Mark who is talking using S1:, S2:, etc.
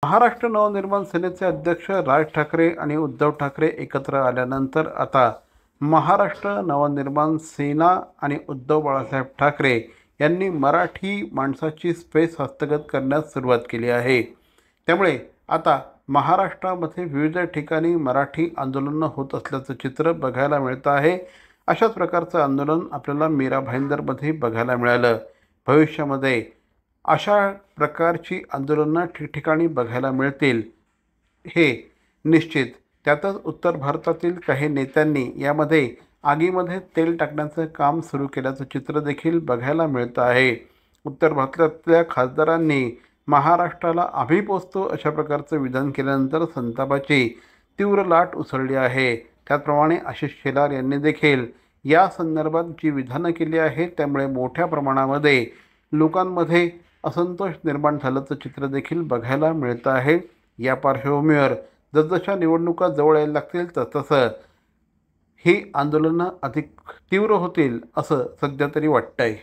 S1: महाराष्ट्र नवनिर्माण सेनेचे अध्यक्ष राज ठाकरे आणि उद्धव ठाकरे एकत्र आल्यानंतर आता महाराष्ट्र नवनिर्माण सेना आणि उद्धव बाळासाहेब ठाकरे यांनी मराठी माणसाची स्पेस हस्तगत करण्यास सुरुवात केली आहे। त्यामुळे आता महाराष्ट्रामध्ये विविध ठिकाणी मराठी आंदोलनं होत असल्याचं चित्र बघायला मिळतं आहे। अशाच प्रकारचं आंदोलन आपल्याला मीरा भाईंदरमध्ये बघायला मिळालं। भविष्यामध्ये अशा प्रकारची आंदोलनं ठिकठिकाणी बघायला मिळतील हे निश्चित। त्यातच उत्तर भारतातील काही नेत्यांनी यामध्ये आगीमध्ये तेल टाकण्याचं काम सुरू केल्याचं चित्र देखील बघायला मिळतं आहे। उत्तर भारतातल्या खासदारांनी महाराष्ट्राला आम्ही पोचतो अशा प्रकारचं विधान केल्यानंतर संतापाची तीव्र लाट उसळली आहे। त्याचप्रमाणे आशिष शेलार यांनी देखील या संदर्भात जी विधानं केली आहेत त्यामुळे मोठ्या प्रमाणामध्ये लोकांमध्ये असंतोष निर्माण झाल्याचं चित्र देखील बघायला मिळतं आहे। या पार्श्वभूमीवर जसजशा निवडणुका जवळ यायला लागतील तसतसं ही आंदोलनं अधिक तीव्र होतील असं सध्या तरी वाटतंय।